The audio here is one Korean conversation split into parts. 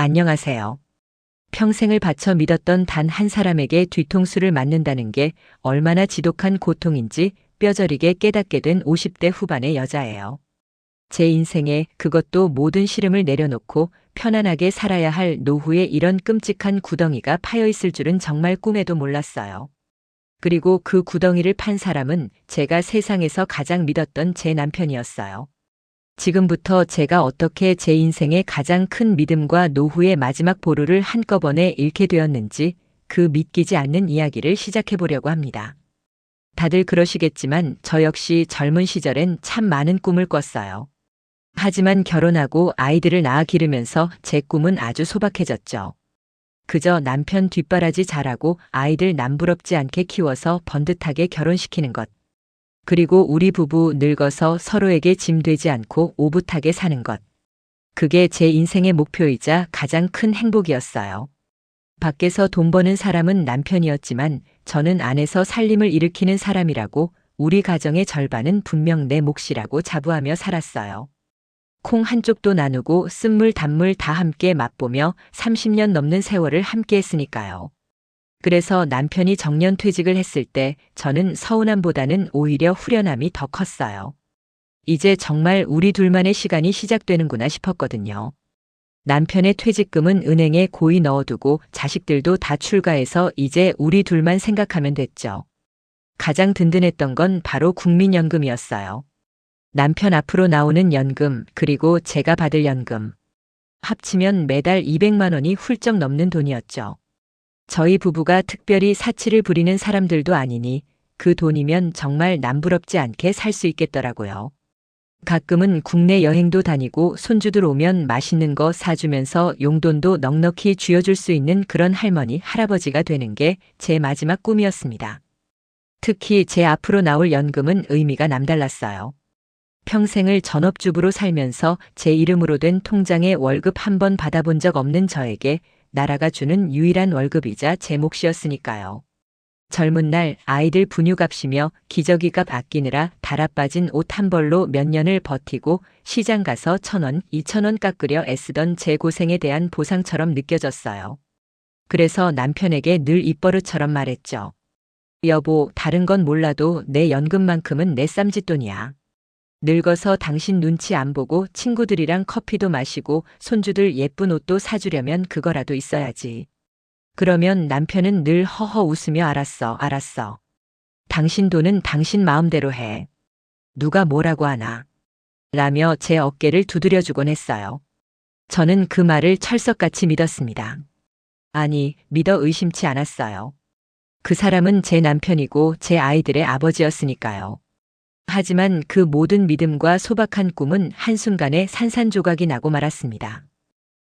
안녕하세요. 평생을 바쳐 믿었던 단 한 사람에게 뒤통수를 맞는다는 게 얼마나 지독한 고통인지 뼈저리게 깨닫게 된 50대 후반의 여자예요. 제 인생에 그것도 모든 시름을 내려놓고 편안하게 살아야 할 노후에 이런 끔찍한 구덩이가 파여 있을 줄은 정말 꿈에도 몰랐어요. 그리고 그 구덩이를 판 사람은 제가 세상에서 가장 믿었던 제 남편이었어요. 지금부터 제가 어떻게 제 인생의 가장 큰 믿음과 노후의 마지막 보루를 한꺼번에 잃게 되었는지 그 믿기지 않는 이야기를 시작해 보려고 합니다. 다들 그러시겠지만 저 역시 젊은 시절엔 참 많은 꿈을 꿨어요. 하지만 결혼하고 아이들을 낳아 기르면서 제 꿈은 아주 소박해졌죠. 그저 남편 뒷바라지 잘하고 아이들 남부럽지 않게 키워서 번듯하게 결혼시키는 것. 그리고 우리 부부 늙어서 서로에게 짐 되지 않고 오붓하게 사는 것. 그게 제 인생의 목표이자 가장 큰 행복이었어요. 밖에서 돈 버는 사람은 남편이었지만 저는 안에서 살림을 일으키는 사람이라고 우리 가정의 절반은 분명 내 몫이라고 자부하며 살았어요. 콩 한쪽도 나누고 쓴물 단물 다 함께 맛보며 30년 넘는 세월을 함께 했으니까요. 그래서 남편이 정년퇴직을 했을 때 저는 서운함보다는 오히려 후련함이 더 컸어요. 이제 정말 우리 둘만의 시간이 시작되는구나 싶었거든요. 남편의 퇴직금은 은행에 고이 넣어두고 자식들도 다 출가해서 이제 우리 둘만 생각하면 됐죠. 가장 든든했던 건 바로 국민연금이었어요. 남편 앞으로 나오는 연금, 그리고 제가 받을 연금. 합치면 매달 200만 원이 훌쩍 넘는 돈이었죠. 저희 부부가 특별히 사치를 부리는 사람들도 아니니 그 돈이면 정말 남부럽지 않게 살 수 있겠더라고요. 가끔은 국내 여행도 다니고 손주들 오면 맛있는 거 사주면서 용돈도 넉넉히 쥐어줄 수 있는 그런 할머니, 할아버지가 되는 게 제 마지막 꿈이었습니다. 특히 제 앞으로 나올 연금은 의미가 남달랐어요. 평생을 전업주부로 살면서 제 이름으로 된 통장에 월급 한 번 받아본 적 없는 저에게 나라가 주는 유일한 월급이자 제 몫이었으니까요. 젊은 날 아이들 분유값이며 기저귀값 아끼느라 달아빠진 옷 한 벌로 몇 년을 버티고 시장 가서 1,000원, 2,000원 깎으려 애쓰던 제 고생에 대한 보상처럼 느껴졌어요. 그래서 남편에게 늘 입버릇처럼 말했죠. 여보, 다른 건 몰라도 내 연금만큼은 내 쌈짓돈이야. 늙어서 당신 눈치 안 보고 친구들이랑 커피도 마시고 손주들 예쁜 옷도 사주려면 그거라도 있어야지. 그러면 남편은 늘 허허 웃으며 알았어, 알았어. 당신 돈은 당신 마음대로 해. 누가 뭐라고 하나. 라며 제 어깨를 두드려주곤 했어요. 저는 그 말을 철석같이 믿었습니다. 아니, 믿어 의심치 않았어요. 그 사람은 제 남편이고 제 아이들의 아버지였으니까요. 하지만 그 모든 믿음과 소박한 꿈은 한순간에 산산조각이 나고 말았습니다.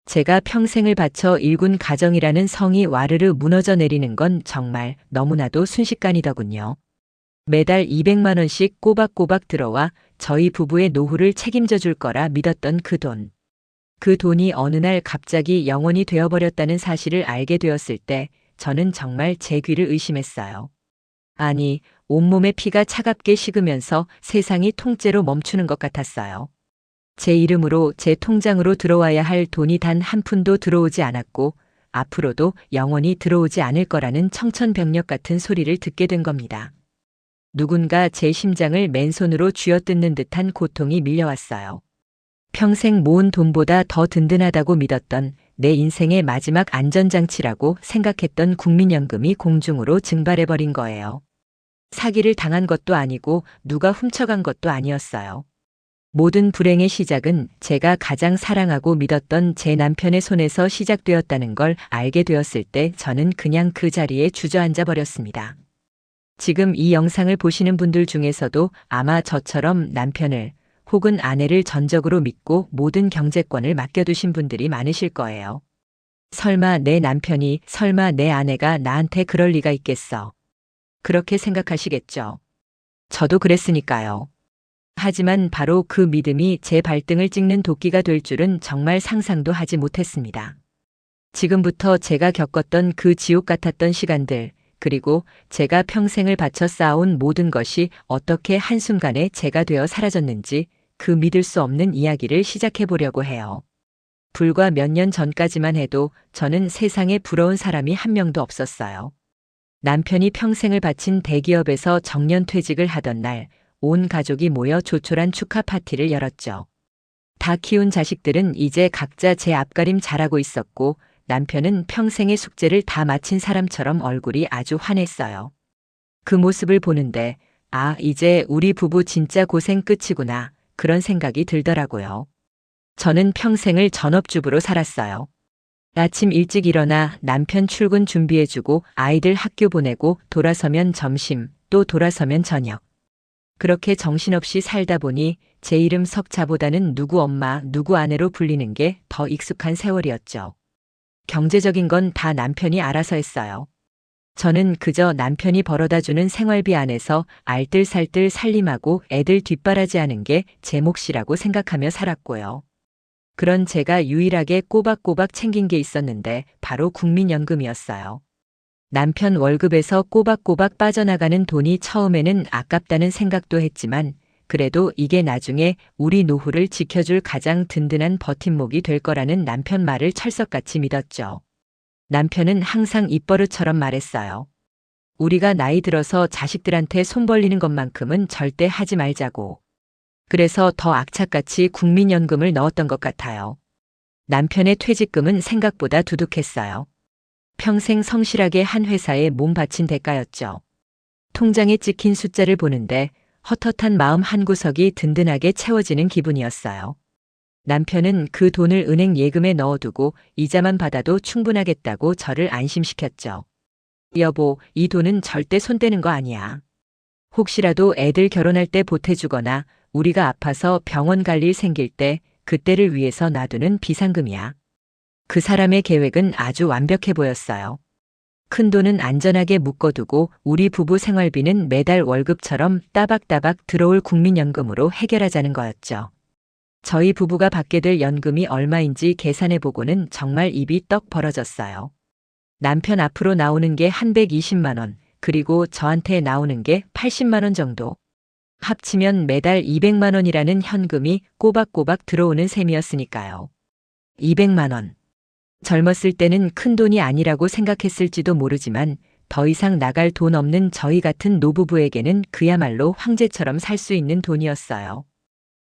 제가 평생을 바쳐 일군 가정이라는 성이 와르르 무너져 내리는 건 정말 너무나도 순식간이더군요. 매달 200만 원씩 꼬박꼬박 들어와 저희 부부의 노후를 책임져 줄 거라 믿었던 그 돈. 그 돈이 어느 날 갑자기 영원이 되어버렸다는 사실을 알게 되었을 때 저는 정말 제 귀를 의심했어요. 아니, 온몸의 피가 차갑게 식으면서 세상이 통째로 멈추는 것 같았어요. 제 이름으로 제 통장으로 들어와야 할 돈이 단 한 푼도 들어오지 않았고 앞으로도 영원히 들어오지 않을 거라는 청천벽력 같은 소리를 듣게 된 겁니다. 누군가 제 심장을 맨손으로 쥐어뜯는 듯한 고통이 밀려왔어요. 평생 모은 돈보다 더 든든하다고 믿었던 내 인생의 마지막 안전장치라고 생각했던 국민연금이 공중으로 증발해버린 거예요. 사기를 당한 것도 아니고 누가 훔쳐간 것도 아니었어요. 모든 불행의 시작은 제가 가장 사랑하고 믿었던 제 남편의 손에서 시작되었다는 걸 알게 되었을 때 저는 그냥 그 자리에 주저앉아 버렸습니다. 지금 이 영상을 보시는 분들 중에서도 아마 저처럼 남편을 혹은 아내를 전적으로 믿고 모든 경제권을 맡겨두신 분들이 많으실 거예요. 설마 내 남편이, 설마 내 아내가 나한테 그럴 리가 있겠어. 그렇게 생각하시겠죠. 저도 그랬으니까요. 하지만 바로 그 믿음이 제 발등을 찍는 도끼가 될 줄은 정말 상상도 하지 못했습니다. 지금부터 제가 겪었던 그 지옥 같았던 시간들, 그리고 제가 평생을 바쳐 쌓아온 모든 것이 어떻게 한순간에 제가 되어 사라졌는지 그 믿을 수 없는 이야기를 시작해 보려고 해요. 불과 몇 년 전까지만 해도 저는 세상에 부러운 사람이 한 명도 없었어요. 남편이 평생을 바친 대기업에서 정년퇴직을 하던 날, 온 가족이 모여 조촐한 축하 파티를 열었죠. 다 키운 자식들은 이제 각자 제 앞가림 잘하고 있었고, 남편은 평생의 숙제를 다 마친 사람처럼 얼굴이 아주 환했어요. 그 모습을 보는데, 아, 이제 우리 부부 진짜 고생 끝이구나, 그런 생각이 들더라고요. 저는 평생을 전업주부로 살았어요. 아침 일찍 일어나 남편 출근 준비해주고 아이들 학교 보내고 돌아서면 점심, 또 돌아서면 저녁. 그렇게 정신없이 살다 보니 제 이름 석자보다는 누구 엄마, 누구 아내로 불리는 게 더 익숙한 세월이었죠. 경제적인 건 다 남편이 알아서 했어요. 저는 그저 남편이 벌어다주는 생활비 안에서 알뜰살뜰 살림하고 애들 뒷바라지하는 게 제 몫이라고 생각하며 살았고요. 그런 제가 유일하게 꼬박꼬박 챙긴 게 있었는데 바로 국민연금이었어요. 남편 월급에서 꼬박꼬박 빠져나가는 돈이 처음에는 아깝다는 생각도 했지만 그래도 이게 나중에 우리 노후를 지켜줄 가장 든든한 버팀목이 될 거라는 남편 말을 철석같이 믿었죠. 남편은 항상 입버릇처럼 말했어요. 우리가 나이 들어서 자식들한테 손 벌리는 것만큼은 절대 하지 말자고. 그래서 더 악착같이 국민연금을 넣었던 것 같아요. 남편의 퇴직금은 생각보다 두둑했어요. 평생 성실하게 한 회사에 몸 바친 대가였죠. 통장에 찍힌 숫자를 보는데 헛헛한 마음 한구석이 든든하게 채워지는 기분이었어요. 남편은 그 돈을 은행 예금에 넣어두고 이자만 받아도 충분하겠다고 저를 안심시켰죠. 여보, 이 돈은 절대 손 떼는 거 아니야. 혹시라도 애들 결혼할 때 보태주거나 우리가 아파서 병원 갈 일 생길 때 그때를 위해서 놔두는 비상금이야. 그 사람의 계획은 아주 완벽해 보였어요. 큰 돈은 안전하게 묶어두고 우리 부부 생활비는 매달 월급처럼 따박따박 들어올 국민연금으로 해결하자는 거였죠. 저희 부부가 받게 될 연금이 얼마인지 계산해보고는 정말 입이 떡 벌어졌어요. 남편 앞으로 나오는 게 한 120만 원, 그리고 저한테 나오는 게 80만 원 정도. 합치면 매달 200만 원이라는 현금이 꼬박꼬박 들어오는 셈이었으니까요. 200만 원. 젊었을 때는 큰 돈이 아니라고 생각했을지도 모르지만 더 이상 나갈 돈 없는 저희 같은 노부부에게는 그야말로 황제처럼 살 수 있는 돈이었어요.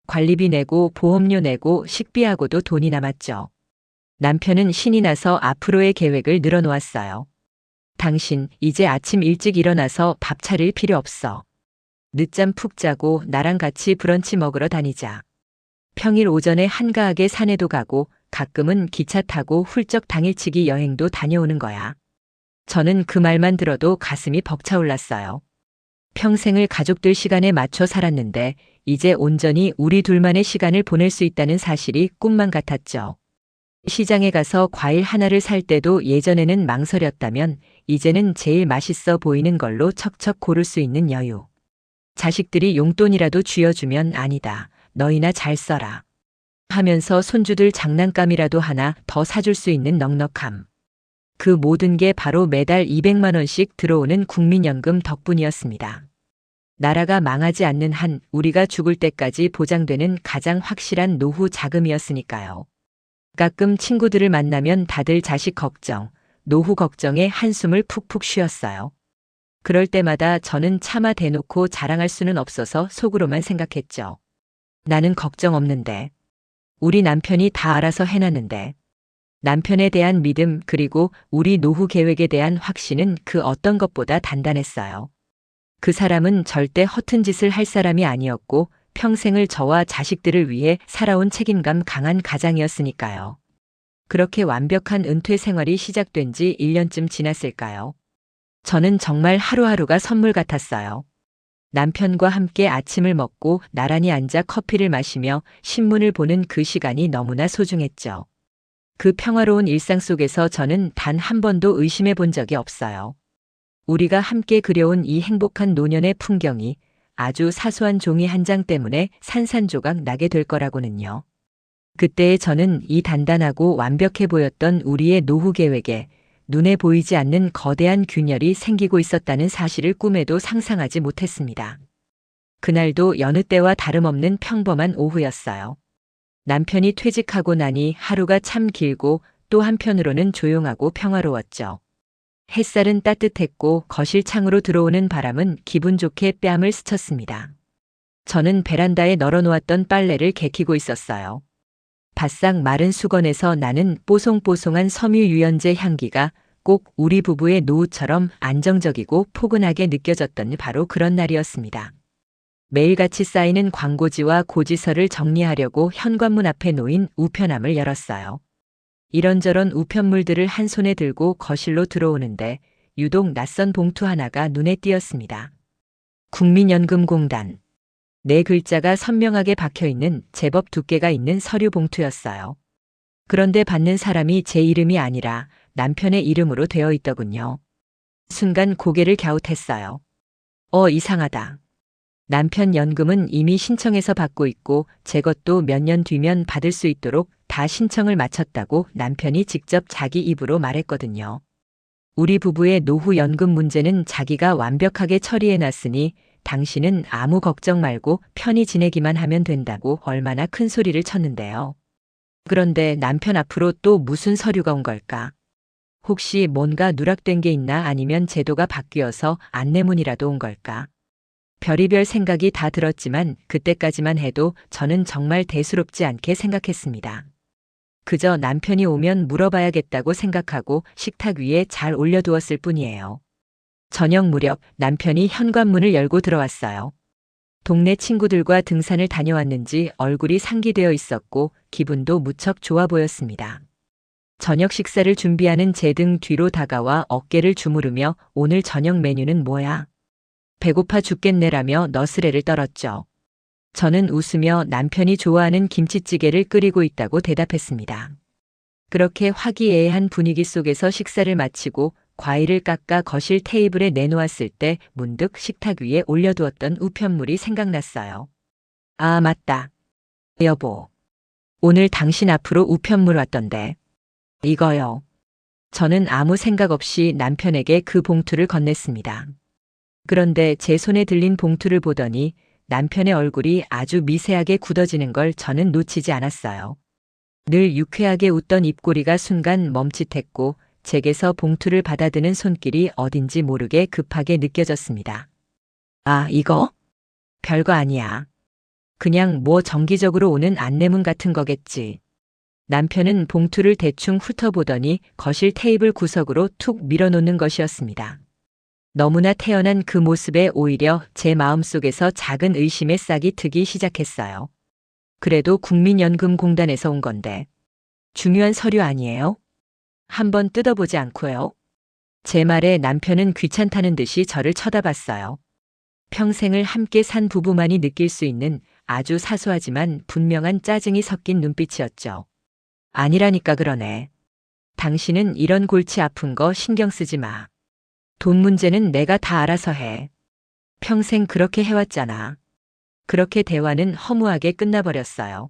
관리비 내고 보험료 내고 식비하고도 돈이 남았죠. 남편은 신이 나서 앞으로의 계획을 늘어놓았어요. 당신 이제 아침 일찍 일어나서 밥 차릴 필요 없어. 늦잠 푹 자고 나랑 같이 브런치 먹으러 다니자. 평일 오전에 한가하게 산에도 가고 가끔은 기차 타고 훌쩍 당일치기 여행도 다녀오는 거야. 저는 그 말만 들어도 가슴이 벅차올랐어요. 평생을 가족들 시간에 맞춰 살았는데 이제 온전히 우리 둘만의 시간을 보낼 수 있다는 사실이 꿈만 같았죠. 시장에 가서 과일 하나를 살 때도 예전에는 망설였다면 이제는 제일 맛있어 보이는 걸로 척척 고를 수 있는 여유. 자식들이 용돈이라도 쥐어주면 아니다, 너희나 잘 써라 하면서 손주들 장난감이라도 하나 더 사줄 수 있는 넉넉함. 그 모든 게 바로 매달 200만 원씩 들어오는 국민연금 덕분이었습니다. 나라가 망하지 않는 한 우리가 죽을 때까지 보장되는 가장 확실한 노후 자금이었으니까요. 가끔 친구들을 만나면 다들 자식 걱정, 노후 걱정에 한숨을 푹푹 쉬었어요. 그럴 때마다 저는 차마 대놓고 자랑할 수는 없어서 속으로만 생각했죠. 나는 걱정 없는데. 우리 남편이 다 알아서 해놨는데. 남편에 대한 믿음 그리고 우리 노후 계획에 대한 확신은 그 어떤 것보다 단단했어요. 그 사람은 절대 허튼 짓을 할 사람이 아니었고 평생을 저와 자식들을 위해 살아온 책임감 강한 가장이었으니까요. 그렇게 완벽한 은퇴 생활이 시작된 지 1년쯤 지났을까요? 저는 정말 하루하루가 선물 같았어요. 남편과 함께 아침을 먹고 나란히 앉아 커피를 마시며 신문을 보는 그 시간이 너무나 소중했죠. 그 평화로운 일상 속에서 저는 단 한 번도 의심해 본 적이 없어요. 우리가 함께 그려온 이 행복한 노년의 풍경이 아주 사소한 종이 한 장 때문에 산산조각 나게 될 거라고는요. 그때의 저는 이 단단하고 완벽해 보였던 우리의 노후 계획에 눈에 보이지 않는 거대한 균열이 생기고 있었다는 사실을 꿈에도 상상하지 못했습니다. 그날도 여느 때와 다름없는 평범한 오후였어요. 남편이 퇴직하고 나니 하루가 참 길고 또 한편으로는 조용하고 평화로웠죠. 햇살은 따뜻했고 거실 창으로 들어오는 바람은 기분 좋게 뺨을 스쳤습니다. 저는 베란다에 널어놓았던 빨래를 개키고 있었어요. 바싹 마른 수건에서 나는 뽀송뽀송한 섬유 유연제 향기가 꼭 우리 부부의 노후처럼 안정적이고 포근하게 느껴졌던 바로 그런 날이었습니다. 매일같이 쌓이는 광고지와 고지서를 정리하려고 현관문 앞에 놓인 우편함을 열었어요. 이런저런 우편물들을 한 손에 들고 거실로 들어오는데 유독 낯선 봉투 하나가 눈에 띄었습니다. 국민연금공단. 네 글자가 선명하게 박혀있는 제법 두께가 있는 서류 봉투였어요. 그런데 받는 사람이 제 이름이 아니라 남편의 이름으로 되어 있더군요. 순간 고개를 갸웃했어요. 이상하다. 남편 연금은 이미 신청해서 받고 있고 제 것도 몇 년 뒤면 받을 수 있도록 다 신청을 마쳤다고 남편이 직접 자기 입으로 말했거든요. 우리 부부의 노후 연금 문제는 자기가 완벽하게 처리해놨으니 당신은 아무 걱정 말고 편히 지내기만 하면 된다고 얼마나 큰 소리를 쳤는데요. 그런데 남편 앞으로 또 무슨 서류가 온 걸까? 혹시 뭔가 누락된 게 있나 아니면 제도가 바뀌어서 안내문이라도 온 걸까? 별의별 생각이 다 들었지만 그때까지만 해도 저는 정말 대수롭지 않게 생각했습니다. 그저 남편이 오면 물어봐야겠다고 생각하고 식탁 위에 잘 올려두었을 뿐이에요. 저녁 무렵 남편이 현관문을 열고 들어왔어요. 동네 친구들과 등산을 다녀왔는지 얼굴이 상기되어 있었고 기분도 무척 좋아 보였습니다. 저녁 식사를 준비하는 제 등 뒤로 다가와 어깨를 주무르며 오늘 저녁 메뉴는 뭐야? 배고파 죽겠네라며 너스레를 떨었죠. 저는 웃으며 남편이 좋아하는 김치찌개를 끓이고 있다고 대답했습니다. 그렇게 화기애애한 분위기 속에서 식사를 마치고 과일을 깎아 거실 테이블에 내놓았을 때 문득 식탁 위에 올려두었던 우편물이 생각났어요. 아, 맞다. 여보. 오늘 당신 앞으로 우편물 왔던데. 이거요. 저는 아무 생각 없이 남편에게 그 봉투를 건넸습니다. 그런데 제 손에 들린 봉투를 보더니 남편의 얼굴이 아주 미세하게 굳어지는 걸 저는 놓치지 않았어요. 늘 유쾌하게 웃던 입꼬리가 순간 멈칫했고 제게서 봉투를 받아드는 손길이 어딘지 모르게 급하게 느껴졌습니다. 아, 이거? 별거 아니야. 그냥 뭐 정기적으로 오는 안내문 같은 거겠지. 남편은 봉투를 대충 훑어보더니 거실 테이블 구석으로 툭 밀어놓는 것이었습니다. 너무나 태연한 그 모습에 오히려 제 마음속에서 작은 의심의 싹이 트기 시작했어요. 그래도 국민연금공단에서 온 건데 중요한 서류 아니에요? 한번 뜯어보지 않고요. 제 말에 남편은 귀찮다는 듯이 저를 쳐다봤어요. 평생을 함께 산 부부만이 느낄 수 있는 아주 사소하지만 분명한 짜증이 섞인 눈빛이었죠. 아니라니까 그러네. 당신은 이런 골치 아픈 거 신경 쓰지 마. 돈 문제는 내가 다 알아서 해. 평생 그렇게 해왔잖아. 그렇게 대화는 허무하게 끝나버렸어요.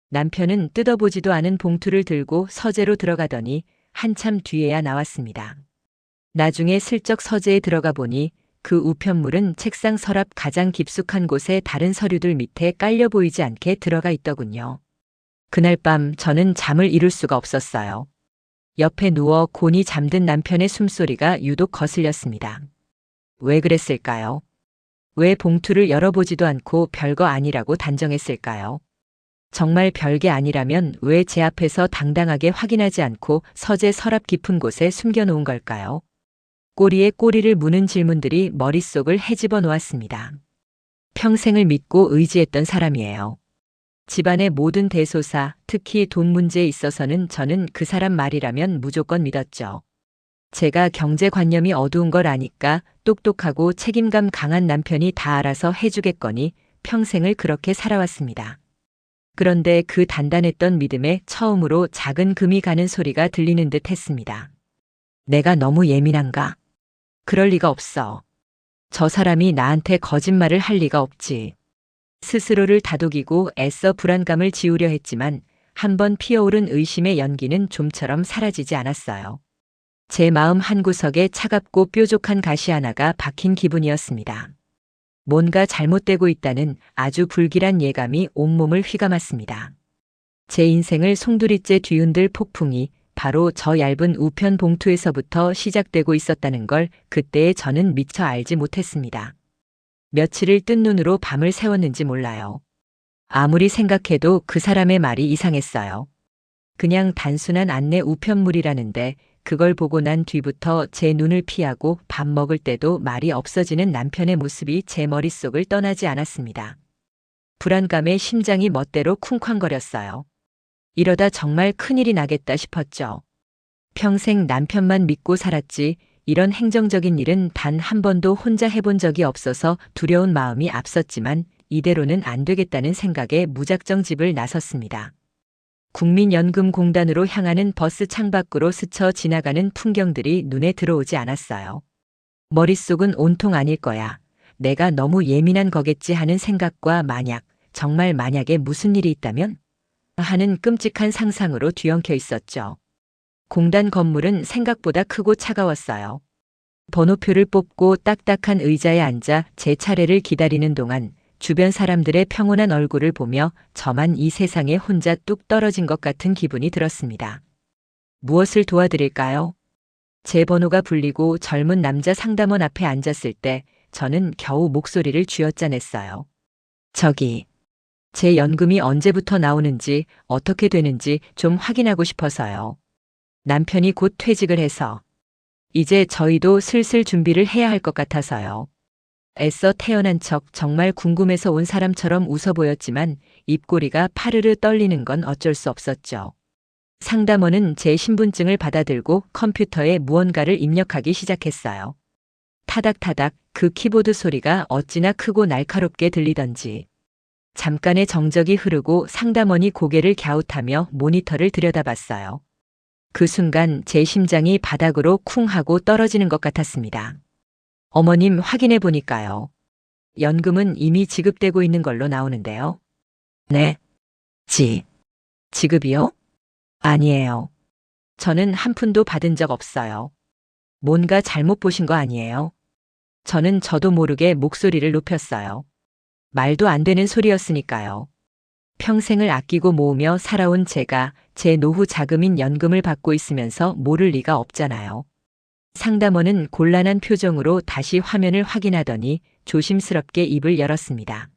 남편은 뜯어보지도 않은 봉투를 들고 서재로 들어가더니 한참 뒤에야 나왔습니다. 나중에 슬쩍 서재에 들어가 보니 그 우편물은 책상 서랍 가장 깊숙한 곳에 다른 서류들 밑에 깔려 보이지 않게 들어가 있더군요. 그날 밤 저는 잠을 이룰 수가 없었어요. 옆에 누워 곤히 잠든 남편의 숨소리가 유독 거슬렸습니다. 왜 그랬을까요? 왜 봉투를 열어보지도 않고 별거 아니라고 단정했을까요? 정말 별게 아니라면 왜 제 앞에서 당당하게 확인하지 않고 서재 서랍 깊은 곳에 숨겨놓은 걸까요? 꼬리에 꼬리를 무는 질문들이 머릿속을 헤집어 놓았습니다. 평생을 믿고 의지했던 사람이에요. 집안의 모든 대소사, 특히 돈 문제에 있어서는 저는 그 사람 말이라면 무조건 믿었죠. 제가 경제관념이 어두운 걸 아니까 똑똑하고 책임감 강한 남편이 다 알아서 해주겠거니 평생을 그렇게 살아왔습니다. 그런데 그 단단했던 믿음에 처음으로 작은 금이 가는 소리가 들리는 듯 했습니다. 내가 너무 예민한가? 그럴 리가 없어. 저 사람이 나한테 거짓말을 할 리가 없지. 스스로를 다독이고 애써 불안감을 지우려 했지만 한번 피어오른 의심의 연기는 좀처럼 사라지지 않았어요. 제 마음 한구석에 차갑고 뾰족한 가시 하나가 박힌 기분이었습니다. 뭔가 잘못되고 있다는 아주 불길한 예감이 온몸을 휘감았습니다. 제 인생을 송두리째 뒤흔들 폭풍이 바로 저 얇은 우편 봉투에서부터 시작되고 있었다는 걸 그때의 저는 미처 알지 못했습니다. 며칠을 뜬 눈으로 밤을 새웠는지 몰라요. 아무리 생각해도 그 사람의 말이 이상했어요. 그냥 단순한 안내 우편물이라는데 그걸 보고 난 뒤부터 제 눈을 피하고 밥 먹을 때도 말이 없어지는 남편의 모습이 제 머릿속을 떠나지 않았습니다. 불안감에 심장이 멋대로 쿵쾅거렸어요. 이러다 정말 큰일이 나겠다 싶었죠. 평생 남편만 믿고 살았지 이런 행정적인 일은 단 한 번도 혼자 해본 적이 없어서 두려운 마음이 앞섰지만 이대로는 안 되겠다는 생각에 무작정 집을 나섰습니다. 국민연금공단으로 향하는 버스 창밖으로 스쳐 지나가는 풍경들이 눈에 들어오지 않았어요. 머릿속은 온통 아닐 거야. 내가 너무 예민한 거겠지 하는 생각과 정말 만약에 무슨 일이 있다면? 하는 끔찍한 상상으로 뒤엉켜 있었죠. 공단 건물은 생각보다 크고 차가웠어요. 번호표를 뽑고 딱딱한 의자에 앉아 제 차례를 기다리는 동안 주변 사람들의 평온한 얼굴을 보며 저만 이 세상에 혼자 뚝 떨어진 것 같은 기분이 들었습니다. 무엇을 도와드릴까요? 제 번호가 불리고 젊은 남자 상담원 앞에 앉았을 때 저는 겨우 목소리를 쥐어짜냈어요. 저기, 제 연금이 언제부터 나오는지 어떻게 되는지 좀 확인하고 싶어서요. 남편이 곧 퇴직을 해서 이제 저희도 슬슬 준비를 해야 할 것 같아서요. 애써 태어난 척 정말 궁금해서 온 사람처럼 웃어 보였지만 입꼬리가 파르르 떨리는 건 어쩔 수 없었죠. 상담원은 제 신분증을 받아들고 컴퓨터에 무언가를 입력하기 시작했어요. 타닥타닥 그 키보드 소리가 어찌나 크고 날카롭게 들리던지. 잠깐의 정적이 흐르고 상담원이 고개를 갸웃하며 모니터를 들여다봤어요. 그 순간 제 심장이 바닥으로 쿵 하고 떨어지는 것 같았습니다. 어머님 확인해 보니까요. 연금은 이미 지급되고 있는 걸로 나오는데요. 네. 지급이요? 아니에요. 저는 한 푼도 받은 적 없어요. 뭔가 잘못 보신 거 아니에요? 저는 저도 모르게 목소리를 높였어요. 말도 안 되는 소리였으니까요. 평생을 아끼고 모으며 살아온 제가 제 노후 자금인 연금을 받고 있으면서 모를 리가 없잖아요. 상담원은 곤란한 표정으로 다시 화면을 확인하더니 조심스럽게 입을 열었습니다.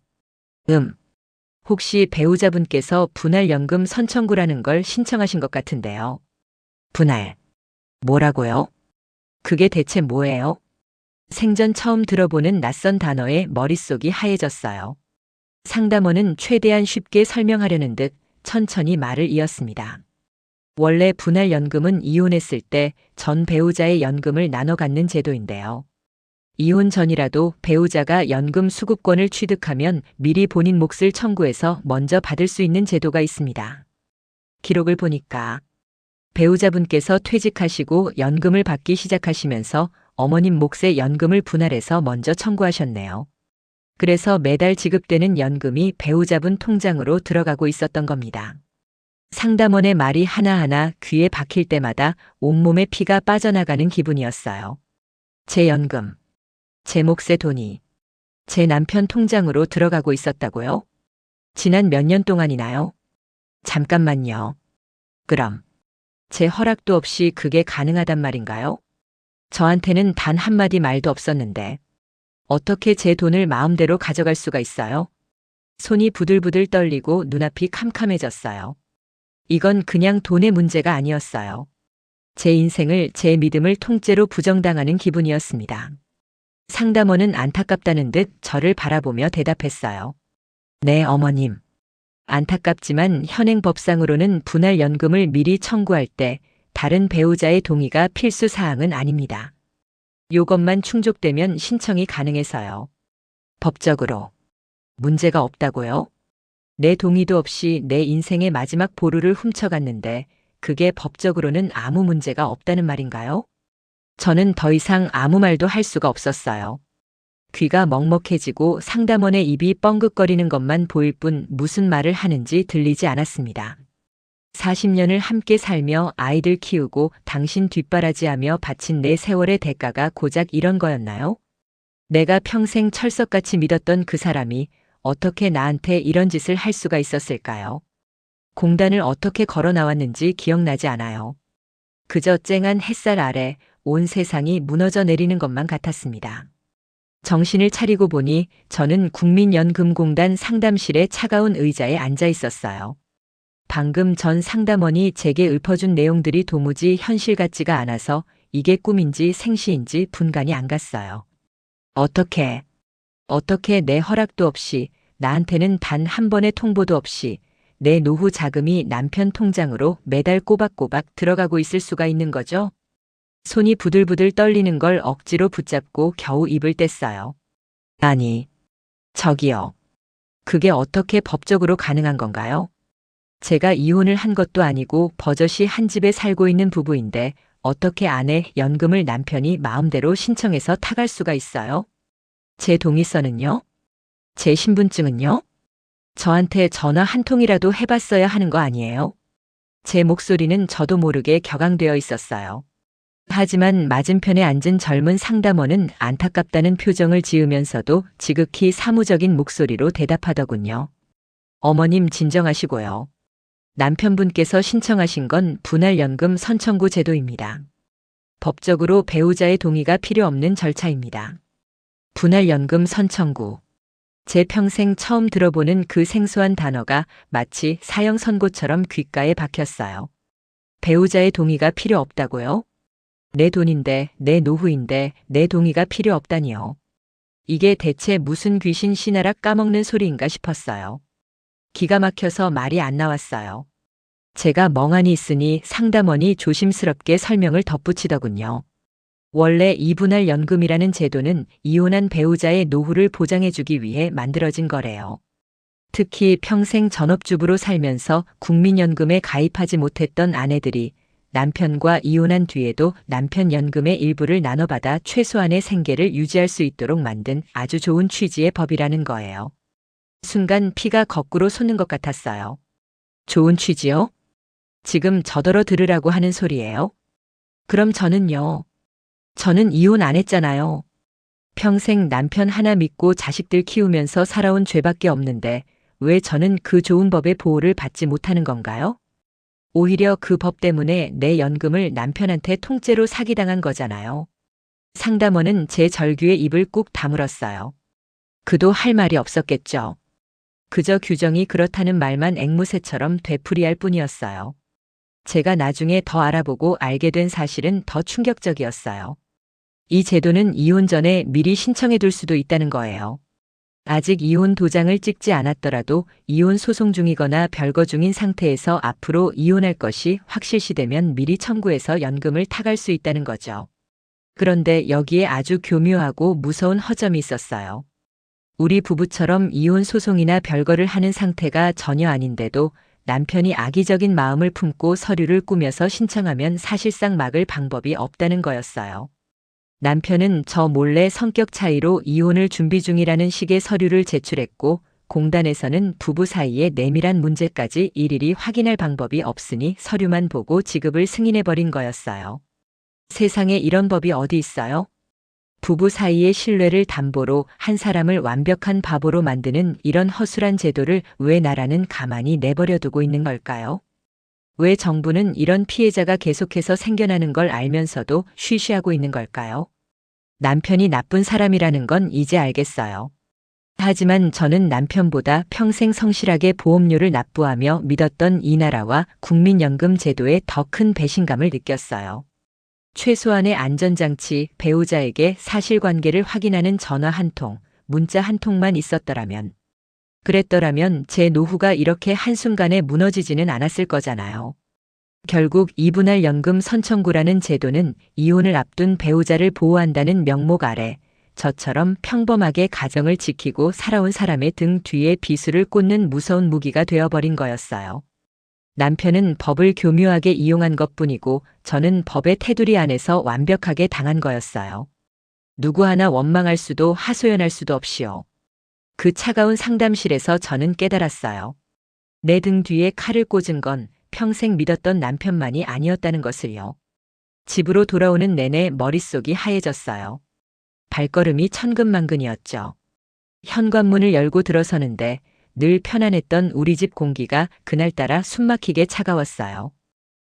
혹시 배우자분께서 분할연금 선청구라는 걸 신청하신 것 같은데요. 분할. 뭐라고요? 그게 대체 뭐예요? 생전 처음 들어보는 낯선 단어에 머릿속이 하얘졌어요. 상담원은 최대한 쉽게 설명하려는 듯 천천히 말을 이었습니다. 원래 분할연금은 이혼했을 때 전 배우자의 연금을 나눠 갖는 제도인데요. 이혼 전이라도 배우자가 연금 수급권을 취득하면 미리 본인 몫을 청구해서 먼저 받을 수 있는 제도가 있습니다. 기록을 보니까 배우자분께서 퇴직하시고 연금을 받기 시작하시면서 어머님 몫의 연금을 분할해서 먼저 청구하셨네요. 그래서 매달 지급되는 연금이 배우자분 통장으로 들어가고 있었던 겁니다. 상담원의 말이 하나하나 귀에 박힐 때마다 온몸에 피가 빠져나가는 기분이었어요. 제 연금, 제 몫의 돈이 제 남편 통장으로 들어가고 있었다고요? 지난 몇 년 동안이나요? 잠깐만요. 그럼 제 허락도 없이 그게 가능하단 말인가요? 저한테는 단 한마디 말도 없었는데 어떻게 제 돈을 마음대로 가져갈 수가 있어요? 손이 부들부들 떨리고 눈앞이 캄캄해졌어요. 이건 그냥 돈의 문제가 아니었어요. 제 인생을, 제 믿음을 통째로 부정당하는 기분이었습니다. 상담원은 안타깝다는 듯 저를 바라보며 대답했어요. 네, 어머님. 안타깝지만 현행 법상으로는 분할연금을 미리 청구할 때 다른 배우자의 동의가 필수 사항은 아닙니다. 요것만 충족되면 신청이 가능해서요. 법적으로 문제가 없다고요? 내 동의도 없이 내 인생의 마지막 보루를 훔쳐갔는데 그게 법적으로는 아무 문제가 없다는 말인가요? 저는 더 이상 아무 말도 할 수가 없었어요. 귀가 먹먹해지고 상담원의 입이 뻥긋거리는 것만 보일 뿐 무슨 말을 하는지 들리지 않았습니다. 40년을 함께 살며 아이들 키우고 당신 뒷바라지하며 바친 내 세월의 대가가 고작 이런 거였나요? 내가 평생 철석같이 믿었던 그 사람이 어떻게 나한테 이런 짓을 할 수가 있었을까요? 공단을 어떻게 걸어 나왔는지 기억나지 않아요. 그저 쨍한 햇살 아래 온 세상이 무너져 내리는 것만 같았습니다. 정신을 차리고 보니 저는 국민연금공단 상담실의 차가운 의자에 앉아 있었어요. 방금 전 상담원이 제게 읊어준 내용들이 도무지 현실 같지가 않아서 이게 꿈인지 생시인지 분간이 안 갔어요. 어떻게 내 허락도 없이, 나한테는 단 한 번의 통보도 없이 내 노후 자금이 남편 통장으로 매달 꼬박꼬박 들어가고 있을 수가 있는 거죠? 손이 부들부들 떨리는 걸 억지로 붙잡고 겨우 입을 뗐어요. 아니, 저기요. 그게 어떻게 법적으로 가능한 건가요? 제가 이혼을 한 것도 아니고 버젓이 한 집에 살고 있는 부부인데 어떻게 아내 연금을 남편이 마음대로 신청해서 타갈 수가 있어요? 제 동의서는요? 제 신분증은요? 저한테 전화 한 통이라도 해봤어야 하는 거 아니에요? 제 목소리는 저도 모르게 격앙되어 있었어요. 하지만 맞은편에 앉은 젊은 상담원은 안타깝다는 표정을 지으면서도 지극히 사무적인 목소리로 대답하더군요. 어머님 진정하시고요. 남편분께서 신청하신 건 분할연금 선청구 제도입니다. 법적으로 배우자의 동의가 필요 없는 절차입니다. 분할연금 선청구. 제 평생 처음 들어보는 그 생소한 단어가 마치 사형 선고처럼 귓가에 박혔어요. 배우자의 동의가 필요 없다고요? 내 돈인데, 내 노후인데 내 동의가 필요 없다니요. 이게 대체 무슨 귀신 씨나락 까먹는 소리인가 싶었어요. 기가 막혀서 말이 안 나왔어요. 제가 멍하니 있으니 상담원이 조심스럽게 설명을 덧붙이더군요. 원래 이분할 연금이라는 제도는 이혼한 배우자의 노후를 보장해주기 위해 만들어진 거래요. 특히 평생 전업주부로 살면서 국민연금에 가입하지 못했던 아내들이 남편과 이혼한 뒤에도 남편 연금의 일부를 나눠받아 최소한의 생계를 유지할 수 있도록 만든 아주 좋은 취지의 법이라는 거예요. 순간 피가 거꾸로 솟는 것 같았어요. 좋은 취지요? 지금 저더러 들으라고 하는 소리예요? 그럼 저는요. 저는 이혼 안 했잖아요. 평생 남편 하나 믿고 자식들 키우면서 살아온 죄밖에 없는데 왜 저는 그 좋은 법의 보호를 받지 못하는 건가요? 오히려 그 법 때문에 내 연금을 남편한테 통째로 사기당한 거잖아요. 상담원은 제 절규에 입을 꾹 다물었어요. 그도 할 말이 없었겠죠. 그저 규정이 그렇다는 말만 앵무새처럼 되풀이할 뿐이었어요. 제가 나중에 더 알아보고 알게 된 사실은 더 충격적이었어요. 이 제도는 이혼 전에 미리 신청해 둘 수도 있다는 거예요. 아직 이혼 도장을 찍지 않았더라도 이혼 소송 중이거나 별거 중인 상태에서 앞으로 이혼할 것이 확실시되면 미리 청구해서 연금을 타갈 수 있다는 거죠. 그런데 여기에 아주 교묘하고 무서운 허점이 있었어요. 우리 부부처럼 이혼 소송이나 별거를 하는 상태가 전혀 아닌데도 남편이 악의적인 마음을 품고 서류를 꾸며서 신청하면 사실상 막을 방법이 없다는 거였어요. 남편은 저 몰래 성격 차이로 이혼을 준비 중이라는 식의 서류를 제출했고 공단에서는 부부 사이의 내밀한 문제까지 일일이 확인할 방법이 없으니 서류만 보고 지급을 승인해버린 거였어요. 세상에 이런 법이 어디 있어요? 부부 사이의 신뢰를 담보로 한 사람을 완벽한 바보로 만드는 이런 허술한 제도를 왜 나라는 가만히 내버려 두고 있는 걸까요? 왜 정부는 이런 피해자가 계속해서 생겨나는 걸 알면서도 쉬쉬하고 있는 걸까요? 남편이 나쁜 사람이라는 건 이제 알겠어요. 하지만 저는 남편보다 평생 성실하게 보험료를 납부하며 믿었던 이 나라와 국민연금 제도에 더 큰 배신감을 느꼈어요. 최소한의 안전장치, 배우자에게 사실관계를 확인하는 전화 한 통, 문자 한 통만 있었더라면, 그랬더라면 제 노후가 이렇게 한순간에 무너지지는 않았을 거잖아요. 결국 이분할 연금 선청구라는 제도는 이혼을 앞둔 배우자를 보호한다는 명목 아래 저처럼 평범하게 가정을 지키고 살아온 사람의 등 뒤에 비수를 꽂는 무서운 무기가 되어버린 거였어요. 남편은 법을 교묘하게 이용한 것뿐이고 저는 법의 테두리 안에서 완벽하게 당한 거였어요. 누구 하나 원망할 수도 하소연할 수도 없이요. 그 차가운 상담실에서 저는 깨달았어요. 내 등 뒤에 칼을 꽂은 건 평생 믿었던 남편만이 아니었다는 것을요. 집으로 돌아오는 내내 머릿속이 하얘졌어요. 발걸음이 천근만근이었죠. 현관문을 열고 들어서는데 늘 편안했던 우리 집 공기가 그날따라 숨막히게 차가웠어요.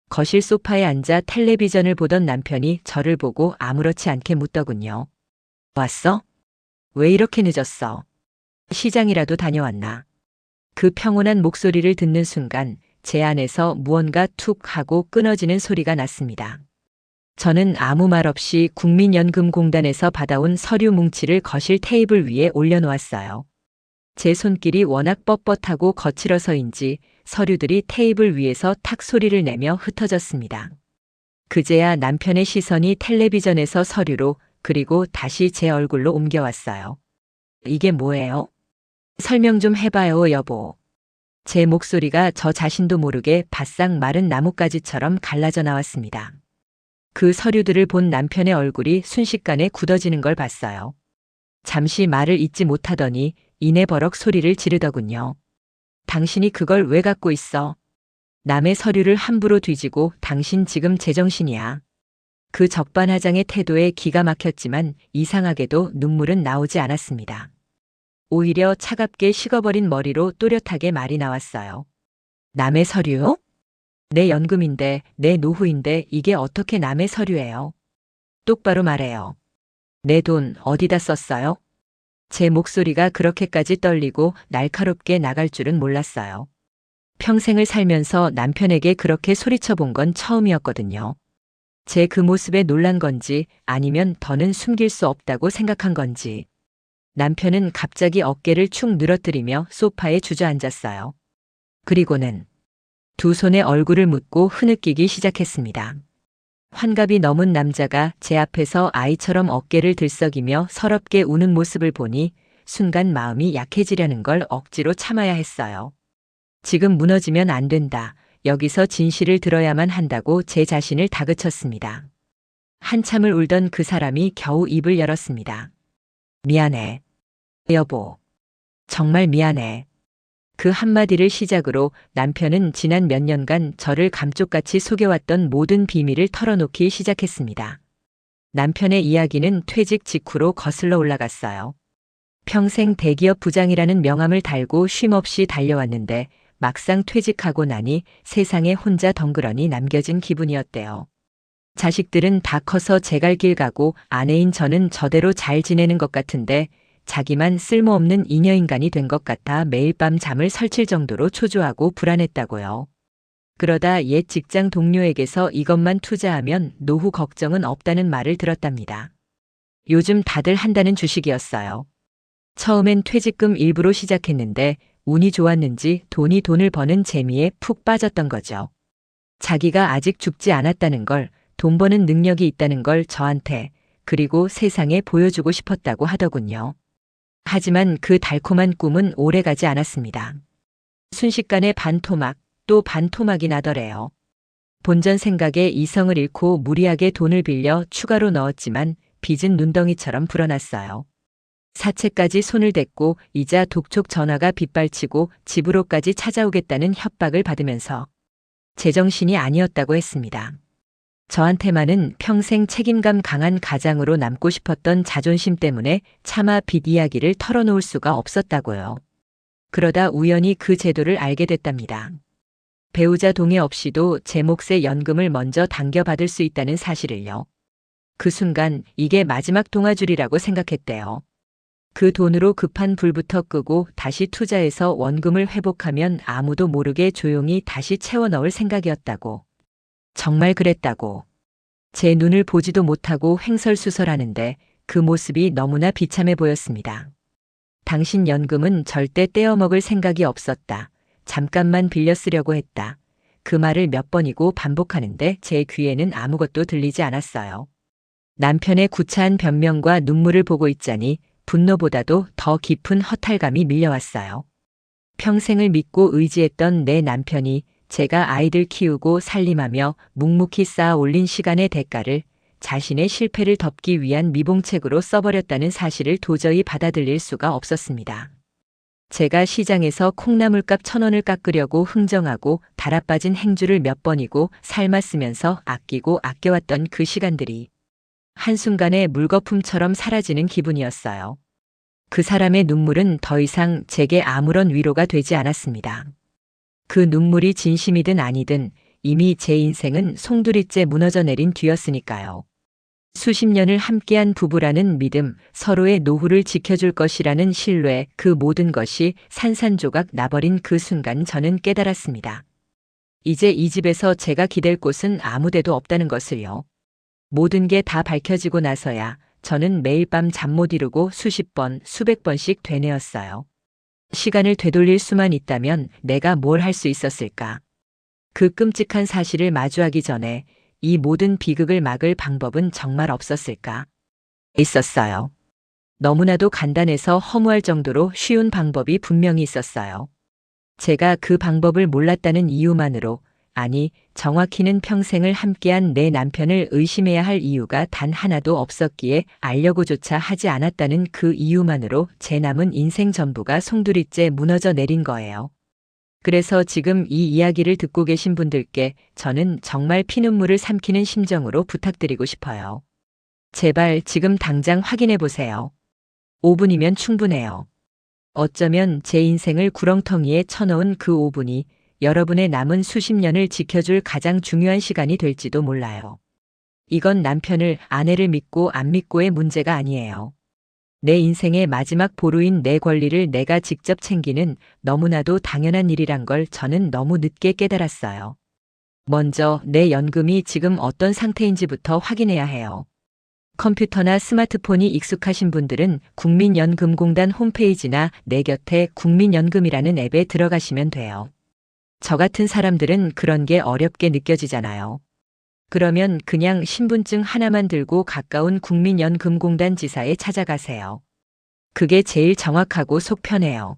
거실 소파에 앉아 텔레비전을 보던 남편이 저를 보고 아무렇지 않게 묻더군요. 왔어? 왜 이렇게 늦었어? 시장이라도 다녀왔나? 그 평온한 목소리를 듣는 순간 제 안에서 무언가 툭 하고 끊어지는 소리가 났습니다. 저는 아무 말 없이 국민연금공단에서 받아온 서류 뭉치를 거실 테이블 위에 올려놓았어요. 제 손길이 워낙 뻣뻣하고 거칠어서인지 서류들이 테이블 위에서 탁 소리를 내며 흩어졌습니다. 그제야 남편의 시선이 텔레비전에서 서류로 그리고 다시 제 얼굴로 옮겨왔어요. 이게 뭐예요? 설명 좀 해봐요, 여보. 제 목소리가 저 자신도 모르게 바싹 마른 나뭇가지처럼 갈라져 나왔습니다. 그 서류들을 본 남편의 얼굴이 순식간에 굳어지는 걸 봤어요. 잠시 말을 잇지 못하더니 이내 버럭 소리를 지르더군요. 당신이 그걸 왜 갖고 있어? 남의 서류를 함부로 뒤지고 당신 지금 제정신이야. 그 적반하장의 태도에 기가 막혔지만 이상하게도 눈물은 나오지 않았습니다. 오히려 차갑게 식어버린 머리로 또렷하게 말이 나왔어요. 남의 서류요? 내 연금인데, 내 노후인데 이게 어떻게 남의 서류예요? 똑바로 말해요. 내 돈 어디다 썼어요? 제 목소리가 그렇게까지 떨리고 날카롭게 나갈 줄은 몰랐어요. 평생을 살면서 남편에게 그렇게 소리쳐 본 건 처음이었거든요. 제 그 모습에 놀란 건지 아니면 더는 숨길 수 없다고 생각한 건지. 남편은 갑자기 어깨를 축 늘어뜨리며 소파에 주저앉았어요. 그리고는 두 손에 얼굴을 묻고 흐느끼기 시작했습니다. 환갑이 넘은 남자가 제 앞에서 아이처럼 어깨를 들썩이며 서럽게 우는 모습을 보니 순간 마음이 약해지려는 걸 억지로 참아야 했어요. 지금 무너지면 안 된다. 여기서 진실을 들어야만 한다고 제 자신을 다그쳤습니다. 한참을 울던 그 사람이 겨우 입을 열었습니다. 미안해. 여보. 정말 미안해. 그 한마디를 시작으로 남편은 지난 몇 년간 저를 감쪽같이 속여왔던 모든 비밀을 털어놓기 시작했습니다. 남편의 이야기는 퇴직 직후로 거슬러 올라갔어요. 평생 대기업 부장이라는 명함을 달고 쉼없이 달려왔는데 막상 퇴직하고 나니 세상에 혼자 덩그러니 남겨진 기분이었대요. 자식들은 다 커서 제 갈 길 가고 아내인 저는 저대로 잘 지내는 것 같은데 자기만 쓸모없는 잉여인간이 된 것 같아 매일 밤 잠을 설칠 정도로 초조하고 불안했다고요. 그러다 옛 직장 동료에게서 이것만 투자하면 노후 걱정은 없다는 말을 들었답니다. 요즘 다들 한다는 주식이었어요. 처음엔 퇴직금 일부로 시작했는데 운이 좋았는지 돈이 돈을 버는 재미에 푹 빠졌던 거죠. 자기가 아직 죽지 않았다는 걸, 돈 버는 능력이 있다는 걸 저한테, 그리고 세상에 보여주고 싶었다고 하더군요. 하지만 그 달콤한 꿈은 오래가지 않았습니다. 순식간에 반토막, 또 반토막이 나더래요. 본전 생각에 이성을 잃고 무리하게 돈을 빌려 추가로 넣었지만 빚은 눈덩이처럼 불어났어요. 사채까지 손을 댔고 이자 독촉 전화가 빗발치고 집으로까지 찾아오겠다는 협박을 받으면서 제정신이 아니었다고 했습니다. 저한테만은 평생 책임감 강한 가장으로 남고 싶었던 자존심 때문에 차마 빚 이야기를 털어놓을 수가 없었다고요. 그러다 우연히 그 제도를 알게 됐답니다. 배우자 동의 없이도 제 몫의 연금을 먼저 당겨받을 수 있다는 사실을요. 그 순간 이게 마지막 동아줄이라고 생각했대요. 그 돈으로 급한 불부터 끄고 다시 투자해서 원금을 회복하면 아무도 모르게 조용히 다시 채워 넣을 생각이었다고. 정말 그랬다고. 제 눈을 보지도 못하고 횡설수설하는데 그 모습이 너무나 비참해 보였습니다. 당신 연금은 절대 떼어먹을 생각이 없었다. 잠깐만 빌려 쓰려고 했다. 그 말을 몇 번이고 반복하는데 제 귀에는 아무것도 들리지 않았어요. 남편의 구차한 변명과 눈물을 보고 있자니 분노보다도 더 깊은 허탈감이 밀려왔어요. 평생을 믿고 의지했던 내 남편이 제가 아이들 키우고 살림하며 묵묵히 쌓아 올린 시간의 대가를 자신의 실패를 덮기 위한 미봉책으로 써버렸다는 사실을 도저히 받아들일 수가 없었습니다. 제가 시장에서 콩나물값 1,000원을 깎으려고 흥정하고 달아빠진 행주를 몇 번이고 삶았으면서 아끼고 아껴왔던 그 시간들이 한순간에 물거품처럼 사라지는 기분이었어요. 그 사람의 눈물은 더 이상 제게 아무런 위로가 되지 않았습니다. 그 눈물이 진심이든 아니든 이미 제 인생은 송두리째 무너져 내린 뒤였으니까요. 수십 년을 함께한 부부라는 믿음, 서로의 노후를 지켜줄 것이라는 신뢰, 그 모든 것이 산산조각 나버린 그 순간 저는 깨달았습니다. 이제 이 집에서 제가 기댈 곳은 아무 데도 없다는 것을요. 모든 게 다 밝혀지고 나서야 저는 매일 밤 잠 못 이루고 수십 번, 수백 번씩 되뇌었어요. 시간을 되돌릴 수만 있다면 내가 뭘 할 수 있었을까? 그 끔찍한 사실을 마주하기 전에 이 모든 비극을 막을 방법은 정말 없었을까? 있었어요. 너무나도 간단해서 허무할 정도로 쉬운 방법이 분명히 있었어요. 제가 그 방법을 몰랐다는 이유만으로, 아니, 정확히는 평생을 함께한 내 남편을 의심해야 할 이유가 단 하나도 없었기에 알려고조차 하지 않았다는 그 이유만으로 제 남은 인생 전부가 송두리째 무너져 내린 거예요. 그래서 지금 이 이야기를 듣고 계신 분들께 저는 정말 피눈물을 삼키는 심정으로 부탁드리고 싶어요. 제발 지금 당장 확인해 보세요. 5분이면 충분해요. 어쩌면 제 인생을 구렁텅이에 쳐넣은 그 5분이 여러분의 남은 수십 년을 지켜줄 가장 중요한 시간이 될지도 몰라요. 이건 남편을, 아내를 믿고 안 믿고의 문제가 아니에요. 내 인생의 마지막 보루인 내 권리를 내가 직접 챙기는 너무나도 당연한 일이란 걸 저는 너무 늦게 깨달았어요. 먼저 내 연금이 지금 어떤 상태인지부터 확인해야 해요. 컴퓨터나 스마트폰이 익숙하신 분들은 국민연금공단 홈페이지나 내 곁에 국민연금이라는 앱에 들어가시면 돼요. 저 같은 사람들은 그런 게 어렵게 느껴지잖아요. 그러면 그냥 신분증 하나만 들고 가까운 국민연금공단 지사에 찾아가세요. 그게 제일 정확하고 속 편해요.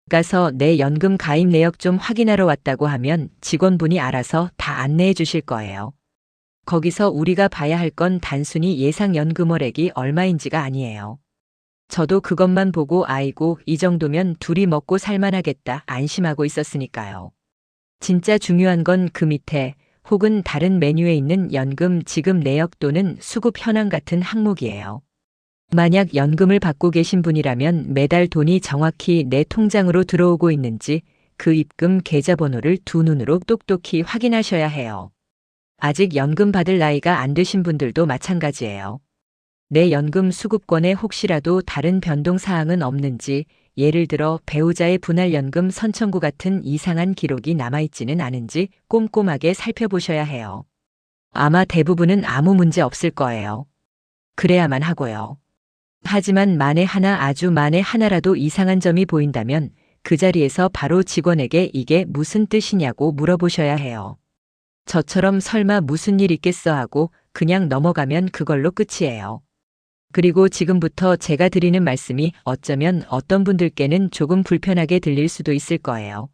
가서 내 연금 가입 내역 좀 확인하러 왔다고 하면 직원분이 알아서 다 안내해 주실 거예요. 거기서 우리가 봐야 할 건 단순히 예상 연금월액이 얼마인지가 아니에요. 저도 그것만 보고 아이고, 이 정도면 둘이 먹고 살만하겠다 안심하고 있었으니까요. 진짜 중요한 건 그 밑에 혹은 다른 메뉴에 있는 연금 지급 내역 또는 수급 현황 같은 항목이에요. 만약 연금을 받고 계신 분이라면 매달 돈이 정확히 내 통장으로 들어오고 있는지 그 입금 계좌번호를 두 눈으로 똑똑히 확인하셔야 해요. 아직 연금 받을 나이가 안 되신 분들도 마찬가지예요. 내 연금 수급권에 혹시라도 다른 변동 사항은 없는지, 예를 들어 배우자의 분할연금 선청구 같은 이상한 기록이 남아있지는 않은지 꼼꼼하게 살펴보셔야 해요. 아마 대부분은 아무 문제 없을 거예요. 그래야만 하고요. 하지만 만에 하나, 아주 만에 하나라도 이상한 점이 보인다면 그 자리에서 바로 직원에게 이게 무슨 뜻이냐고 물어보셔야 해요. 저처럼 설마 무슨 일 있겠어 하고 그냥 넘어가면 그걸로 끝이에요. 그리고 지금부터 제가 드리는 말씀이 어쩌면 어떤 분들께는 조금 불편하게 들릴 수도 있을 거예요.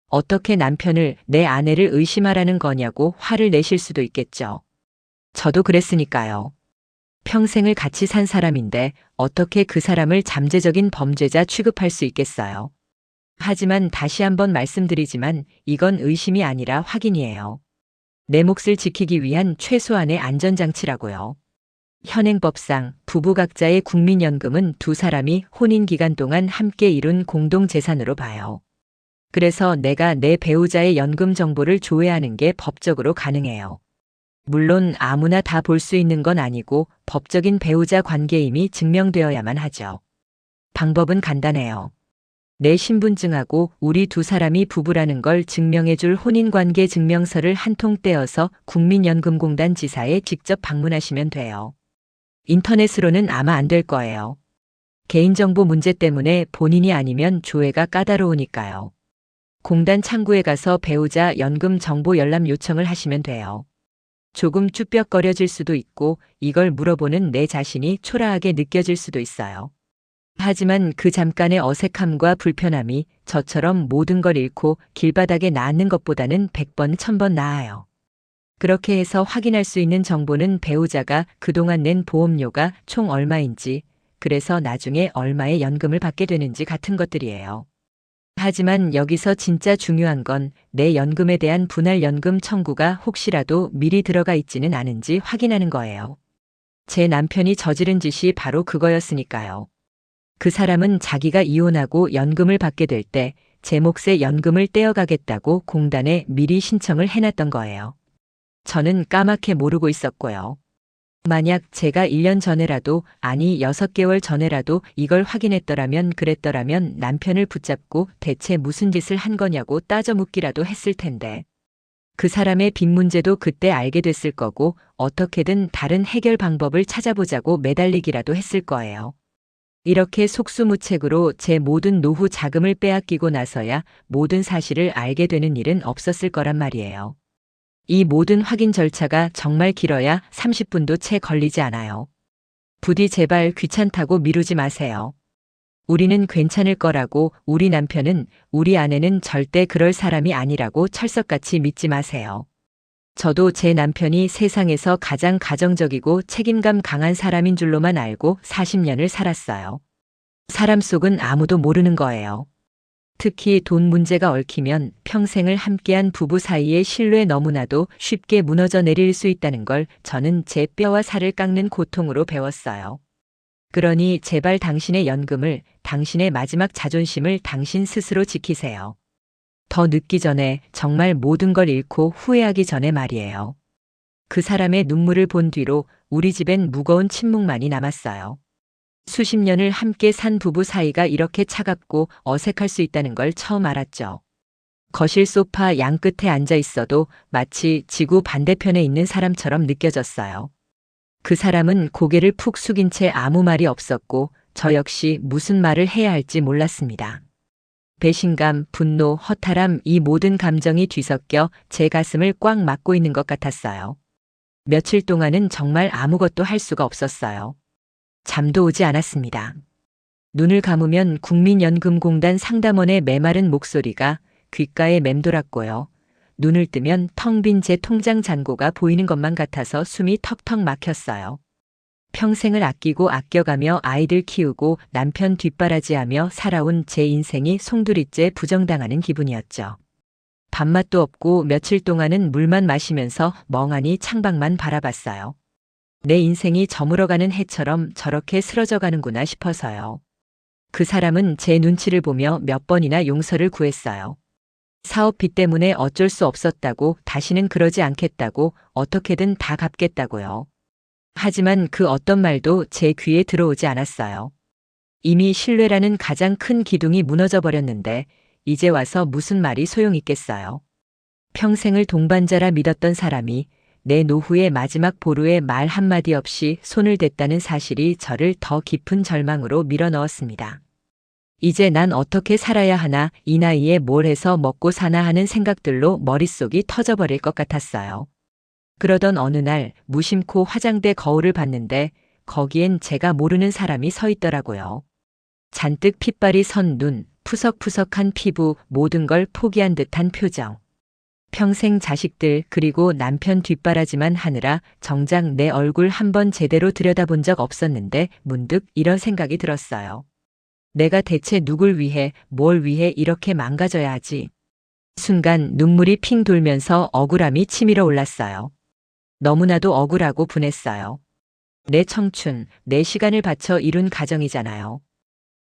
어떻게 남편을, 내 아내를 의심하라는 거냐고 화를 내실 수도 있겠죠. 저도 그랬으니까요. 평생을 같이 산 사람인데 어떻게 그 사람을 잠재적인 범죄자 취급할 수 있겠어요. 하지만 다시 한번 말씀드리지만 이건 의심이 아니라 확인이에요. 내 몫을 지키기 위한 최소한의 안전장치라고요. 현행법상 부부 각자의 국민연금은 두 사람이 혼인 기간 동안 함께 이룬 공동재산으로 봐요. 그래서 내가 내 배우자의 연금 정보를 조회하는 게 법적으로 가능해요. 물론 아무나 다 볼 수 있는 건 아니고 법적인 배우자 관계임이 증명되어야만 하죠. 방법은 간단해요. 내 신분증하고 우리 두 사람이 부부라는 걸 증명해줄 혼인관계 증명서를 한 통 떼어서 국민연금공단 지사에 직접 방문하시면 돼요. 인터넷으로는 아마 안 될 거예요. 개인정보 문제 때문에 본인이 아니면 조회가 까다로우니까요. 공단 창구에 가서 배우자 연금 정보 열람 요청을 하시면 돼요. 조금 쭈뼛거려질 수도 있고 이걸 물어보는 내 자신이 초라하게 느껴질 수도 있어요. 하지만 그 잠깐의 어색함과 불편함이 저처럼 모든 걸 잃고 길바닥에 놔앉는 것보다는 100번, 1000번 나아요. 그렇게 해서 확인할 수 있는 정보는 배우자가 그동안 낸 보험료가 총 얼마인지, 그래서 나중에 얼마의 연금을 받게 되는지 같은 것들이에요. 하지만 여기서 진짜 중요한 건 내 연금에 대한 분할연금 청구가 혹시라도 미리 들어가 있지는 않은지 확인하는 거예요. 제 남편이 저지른 짓이 바로 그거였으니까요. 그 사람은 자기가 이혼하고 연금을 받게 될 때 제 몫의 연금을 떼어가겠다고 공단에 미리 신청을 해놨던 거예요. 저는 까맣게 모르고 있었고요. 만약 제가 1년 전에라도, 아니 6개월 전에라도 이걸 확인했더라면, 그랬더라면 남편을 붙잡고 대체 무슨 짓을 한 거냐고 따져 묻기라도 했을 텐데. 그 사람의 빚 문제도 그때 알게 됐을 거고 어떻게든 다른 해결 방법을 찾아보자고 매달리기라도 했을 거예요. 이렇게 속수무책으로 제 모든 노후 자금을 빼앗기고 나서야 모든 사실을 알게 되는 일은 없었을 거란 말이에요. 이 모든 확인 절차가 정말 길어야 30분도 채 걸리지 않아요. 부디 제발 귀찮다고 미루지 마세요. 우리는 괜찮을 거라고, 우리 남편은, 우리 아내는 절대 그럴 사람이 아니라고 철석같이 믿지 마세요. 저도 제 남편이 세상에서 가장 가정적이고 책임감 강한 사람인 줄로만 알고 40년을 살았어요. 사람 속은 아무도 모르는 거예요. 특히 돈 문제가 얽히면 평생을 함께한 부부 사이의 신뢰 너무나도 쉽게 무너져 내릴 수 있다는 걸 저는 제 뼈와 살을 깎는 고통으로 배웠어요. 그러니 제발 당신의 연금을, 당신의 마지막 자존심을 당신 스스로 지키세요. 더 늦기 전에, 정말 모든 걸 잃고 후회하기 전에 말이에요. 그 사람의 눈물을 본 뒤로 우리 집엔 무거운 침묵만이 남았어요. 수십 년을 함께 산 부부 사이가 이렇게 차갑고 어색할 수 있다는 걸 처음 알았죠. 거실 소파 양끝에 앉아 있어도 마치 지구 반대편에 있는 사람처럼 느껴졌어요. 그 사람은 고개를 푹 숙인 채 아무 말이 없었고 저 역시 무슨 말을 해야 할지 몰랐습니다. 배신감, 분노, 허탈함, 이 모든 감정이 뒤섞여 제 가슴을 꽉 막고 있는 것 같았어요. 며칠 동안은 정말 아무것도 할 수가 없었어요. 잠도 오지 않았습니다. 눈을 감으면 국민연금공단 상담원의 메마른 목소리가 귓가에 맴돌았고요. 눈을 뜨면 텅 빈 제 통장 잔고가 보이는 것만 같아서 숨이 턱턱 막혔어요. 평생을 아끼고 아껴가며 아이들 키우고 남편 뒷바라지하며 살아온 제 인생이 송두리째 부정당하는 기분이었죠. 밥맛도 없고 며칠 동안은 물만 마시면서 멍하니 창밖만 바라봤어요. 내 인생이 저물어가는 해처럼 저렇게 쓰러져 가는구나 싶어서요. 그 사람은 제 눈치를 보며 몇 번이나 용서를 구했어요. 사업비 때문에 어쩔 수 없었다고, 다시는 그러지 않겠다고, 어떻게든 다 갚겠다고요. 하지만 그 어떤 말도 제 귀에 들어오지 않았어요. 이미 신뢰라는 가장 큰 기둥이 무너져 버렸는데 이제 와서 무슨 말이 소용있겠어요. 평생을 동반자라 믿었던 사람이 내 노후의 마지막 보루에 말 한마디 없이 손을 댔다는 사실이 저를 더 깊은 절망으로 밀어넣었습니다. 이제 난 어떻게 살아야 하나, 이 나이에 뭘 해서 먹고 사나 하는 생각들로 머릿속이 터져버릴 것 같았어요. 그러던 어느 날 무심코 화장대 거울을 봤는데 거기엔 제가 모르는 사람이 서 있더라고요. 잔뜩 핏발이 선 눈, 푸석푸석한 피부, 모든 걸 포기한 듯한 표정. 평생 자식들 그리고 남편 뒷바라지만 하느라 정작 내 얼굴 한번 제대로 들여다본 적 없었는데 문득 이런 생각이 들었어요. 내가 대체 누굴 위해, 뭘 위해 이렇게 망가져야 하지? 순간 눈물이 핑 돌면서 억울함이 치밀어 올랐어요. 너무나도 억울하고 분했어요. 내 청춘, 내 시간을 바쳐 이룬 가정이잖아요.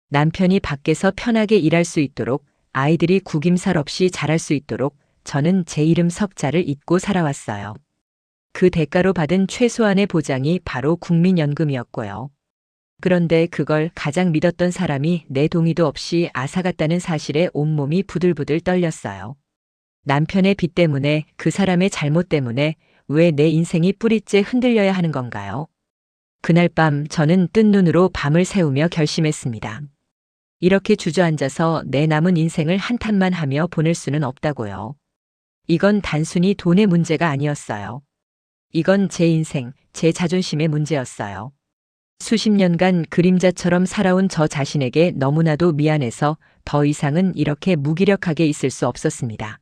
남편이 밖에서 편하게 일할 수 있도록, 아이들이 구김살 없이 자랄 수 있도록 저는 제 이름 석자를 잊고 살아왔어요. 그 대가로 받은 최소한의 보장이 바로 국민연금이었고요. 그런데 그걸 가장 믿었던 사람이 내 동의도 없이 앗아갔다는 사실에 온몸이 부들부들 떨렸어요. 남편의 빚 때문에, 그 사람의 잘못 때문에 왜 내 인생이 뿌리째 흔들려야 하는 건가요? 그날 밤 저는 뜬 눈으로 밤을 새우며 결심했습니다. 이렇게 주저앉아서 내 남은 인생을 한탄만 하며 보낼 수는 없다고요. 이건 단순히 돈의 문제가 아니었어요. 이건 제 인생, 제 자존심의 문제였어요. 수십 년간 그림자처럼 살아온 저 자신에게 너무나도 미안해서 더 이상은 이렇게 무기력하게 있을 수 없었습니다.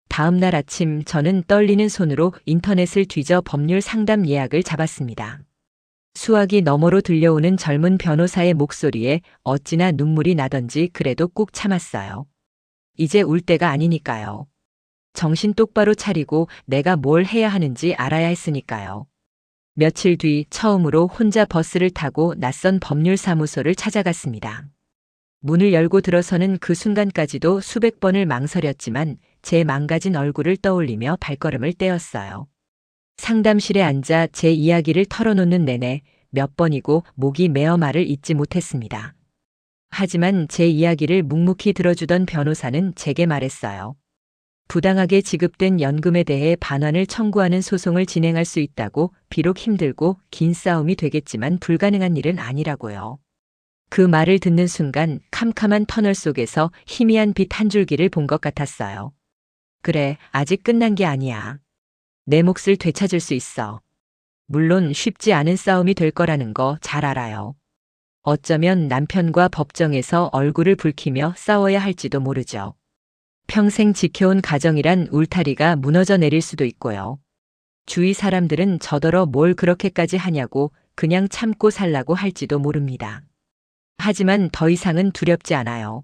다음 날 아침 저는 떨리는 손으로 인터넷을 뒤져 법률 상담 예약을 잡았습니다. 수화기 너머로 들려오는 젊은 변호사의 목소리에 어찌나 눈물이 나던지 그래도 꾹 참았어요. 이제 울 때가 아니니까요. 정신 똑바로 차리고 내가 뭘 해야 하는지 알아야 했으니까요. 며칠 뒤 처음으로 혼자 버스를 타고 낯선 법률사무소를 찾아갔습니다. 문을 열고 들어서는 그 순간까지도 수백 번을 망설였지만 제 망가진 얼굴을 떠올리며 발걸음을 떼었어요. 상담실에 앉아 제 이야기를 털어놓는 내내 몇 번이고 목이 메어 말을 잇지 못했습니다. 하지만 제 이야기를 묵묵히 들어주던 변호사는 제게 말했어요. 부당하게 지급된 연금에 대해 반환을 청구하는 소송을 진행할 수 있다고. 비록 힘들고 긴 싸움이 되겠지만 불가능한 일은 아니라고요. 그 말을 듣는 순간 캄캄한 터널 속에서 희미한 빛 한 줄기를 본 것 같았어요. 그래, 아직 끝난 게 아니야. 내 몫을 되찾을 수 있어. 물론 쉽지 않은 싸움이 될 거라는 거 잘 알아요. 어쩌면 남편과 법정에서 얼굴을 붉히며 싸워야 할지도 모르죠. 평생 지켜온 가정이란 울타리가 무너져 내릴 수도 있고요. 주위 사람들은 저더러 뭘 그렇게까지 하냐고 그냥 참고 살라고 할지도 모릅니다. 하지만 더 이상은 두렵지 않아요.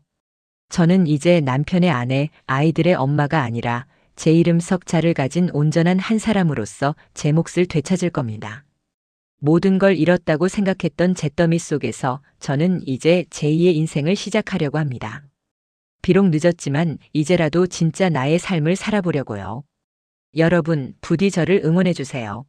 저는 이제 남편의 아내, 아이들의 엄마가 아니라 제 이름 석자를 가진 온전한 한 사람으로서 제 몫을 되찾을 겁니다. 모든 걸 잃었다고 생각했던 잿더미 속에서 저는 이제 제2의 인생을 시작하려고 합니다. 비록 늦었지만 이제라도 진짜 나의 삶을 살아보려고요. 여러분, 부디 저를 응원해 주세요.